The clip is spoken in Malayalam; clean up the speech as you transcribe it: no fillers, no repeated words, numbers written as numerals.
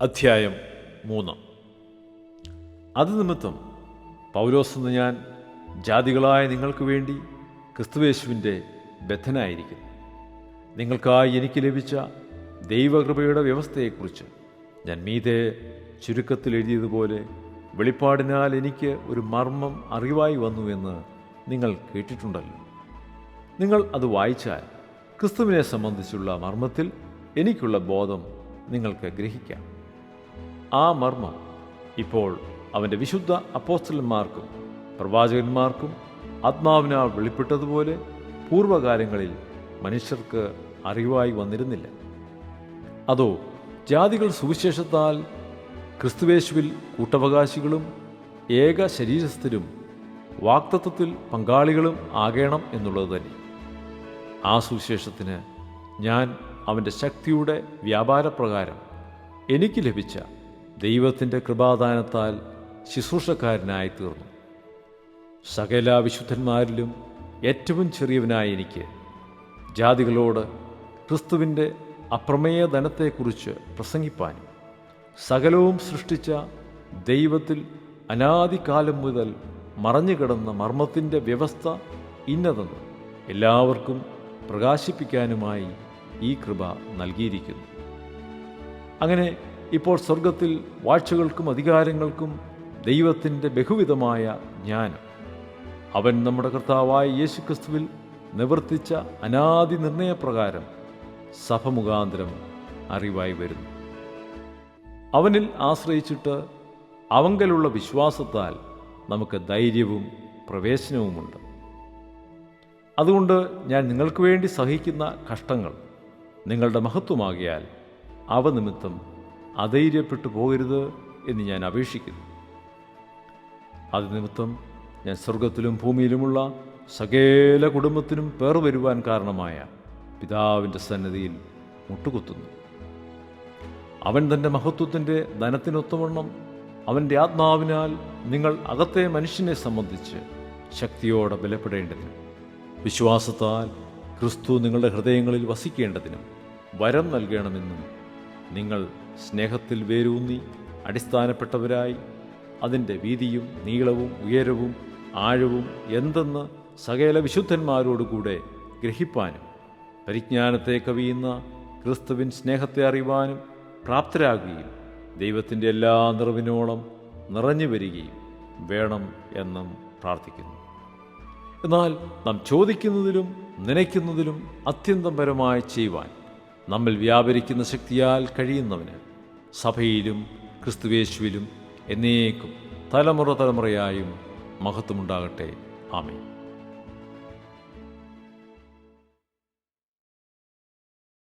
അധ്യായം 3. അത് നിമിത്തം പൗലോസ് എന്ന ഞാൻ ജാതികളായ നിങ്ങൾക്ക് വേണ്ടി ക്രിസ്തുയേശുവിൻ്റെ ബദ്ധനായിരിക്കുന്നു. നിങ്ങൾക്കായി എനിക്ക് ലഭിച്ച ദൈവകൃപയുടെ വ്യവസ്ഥയെക്കുറിച്ച് ഞാൻ മീതെ ചുരുക്കത്തിൽ എഴുതിയതുപോലെ വെളിപ്പാടിനാൽ എനിക്ക് ഒരു മർമ്മം അറിവായി വന്നുവെന്ന് നിങ്ങൾ കേട്ടിട്ടുണ്ടല്ലോ. നിങ്ങൾ അത് വായിച്ചാൽ ക്രിസ്തുവിനെ സംബന്ധിച്ചുള്ള മർമ്മത്തിൽ എനിക്കുള്ള ബോധം നിങ്ങൾക്ക് ഗ്രഹിക്കാം. ആ മർമ്മം ഇപ്പോൾ അവൻ്റെ വിശുദ്ധ അപ്പോസ്തലന്മാർക്കും പ്രവാചകന്മാർക്കും ആത്മാവിനാൽ വെളിപ്പെട്ടതുപോലെ പൂർവ്വകാലങ്ങളിൽ മനുഷ്യർക്ക് അറിവായി വന്നിരുന്നില്ല. അതോ ജാതികൾ സുവിശേഷത്താൽ ക്രിസ്തുയേശുവിൽ കൂട്ടവകാശികളും ഏക ശരീരസ്ഥരും വാഗ്ദത്തത്തിൽ പങ്കാളികളും ആകണം എന്നുള്ളത് തന്നെ. ആ സുവിശേഷത്തിന് ഞാൻ അവൻ്റെ ശക്തിയുടെ വ്യാപാരപ്രകാരം എനിക്ക് ലഭിച്ച ദൈവത്തിൻ്റെ കൃപാദാനത്താൽ ശുശ്രൂഷക്കാരനായി തീർന്നു. സകല വിശുദ്ധന്മാരിലും ഏറ്റവും ചെറിയവനായ എനിക്ക് ജാതികളോട് ക്രിസ്തുവിൻ്റെ അപ്രമേയ ധനത്തെക്കുറിച്ച് പ്രസംഗിപ്പാനും സകലവും സൃഷ്ടിച്ച ദൈവത്തിൽ അനാദികാലം മുതൽ മറഞ്ഞുകിടന്ന മർമ്മത്തിൻ്റെ വ്യവസ്ഥ ഇന്നതെന്ന് എല്ലാവർക്കും പ്രകാശിപ്പിക്കാനുമായി ഈ കൃപ നൽകിയിരിക്കുന്നു. അങ്ങനെ ഇപ്പോൾ സ്വർഗത്തിൽ വാഴ്ചകൾക്കും അധികാരങ്ങൾക്കും ദൈവത്തിൻ്റെ ബഹുവിധമായ ജ്ഞാനം അവൻ നമ്മുടെ കർത്താവായ യേശുക്രിസ്തുവിൽ നിവർത്തിച്ച അനാദി നിർണയപ്രകാരം സഭ മുഖാന്തരം അറിവായി വരുന്നു. അവനിൽ ആശ്രയിച്ചിട്ട് അവങ്കലുള്ള വിശ്വാസത്താൽ നമുക്ക് ധൈര്യവും പ്രവേശനവുമുണ്ട്. അതുകൊണ്ട് ഞാൻ നിങ്ങൾക്ക് വേണ്ടി സഹിക്കുന്ന കഷ്ടങ്ങൾ നിങ്ങളുടെ മഹത്വമാകിയാൽ അവ നിമിത്തം അധൈര്യപ്പെട്ടു പോകരുത് എന്ന് ഞാൻ അപേക്ഷിക്കുന്നു. അത് നിമിത്തം ഞാൻ സ്വർഗത്തിലും ഭൂമിയിലുമുള്ള സകല കുടുംബത്തിനും പേർ വരുവാൻ കാരണമായ പിതാവിൻ്റെ സന്നിധിയിൽ മുട്ടുകുത്തുന്നു. അവൻ തൻ്റെ മഹത്വത്തിൻ്റെ ധനത്തിനൊത്തവണ്ണം അവൻ്റെ ആത്മാവിനാൽ നിങ്ങൾ അകത്തെ മനുഷ്യനെ സംബന്ധിച്ച് ശക്തിയോടെ ബലപ്പെടേണ്ടതിനും വിശ്വാസത്താൽ ക്രിസ്തു നിങ്ങളുടെ ഹൃദയങ്ങളിൽ വസിക്കേണ്ടതിനും വരം നൽകണമെന്നും നിങ്ങൾ സ്നേഹത്തിൽ വേരൂന്നി അടിസ്ഥാനപ്പെട്ടവരായി അതിൻ്റെ വീതിയും നീളവും ഉയരവും ആഴവും എന്തെന്ന് സകല വിശുദ്ധന്മാരോടുകൂടെ ഗ്രഹിപ്പാനും പരിജ്ഞാനത്തെ കവിയുന്ന ക്രിസ്തുവിൻ സ്നേഹത്തെ അറിയുവാനും പ്രാപ്തരാകുകയും ദൈവത്തിൻ്റെ എല്ലാ നിറവിനോളം നിറഞ്ഞു വരികയും വേണം എന്നും പ്രാർത്ഥിക്കുന്നു. എന്നാൽ നാം ചോദിക്കുന്നതിലും നനയ്ക്കുന്നതിലും അത്യന്തം പരമായി ചെയ്യുവാൻ നമ്മിൽ വ്യാപരിക്കുന്ന ശക്തിയാൽ കഴിയുന്നവന് സഭയിലും ക്രിസ്തുയേശുവിലും എന്നേക്കും തലമുറ തലമുറയായും മഹത്വമുണ്ടാകട്ടെ. ആമേൻ.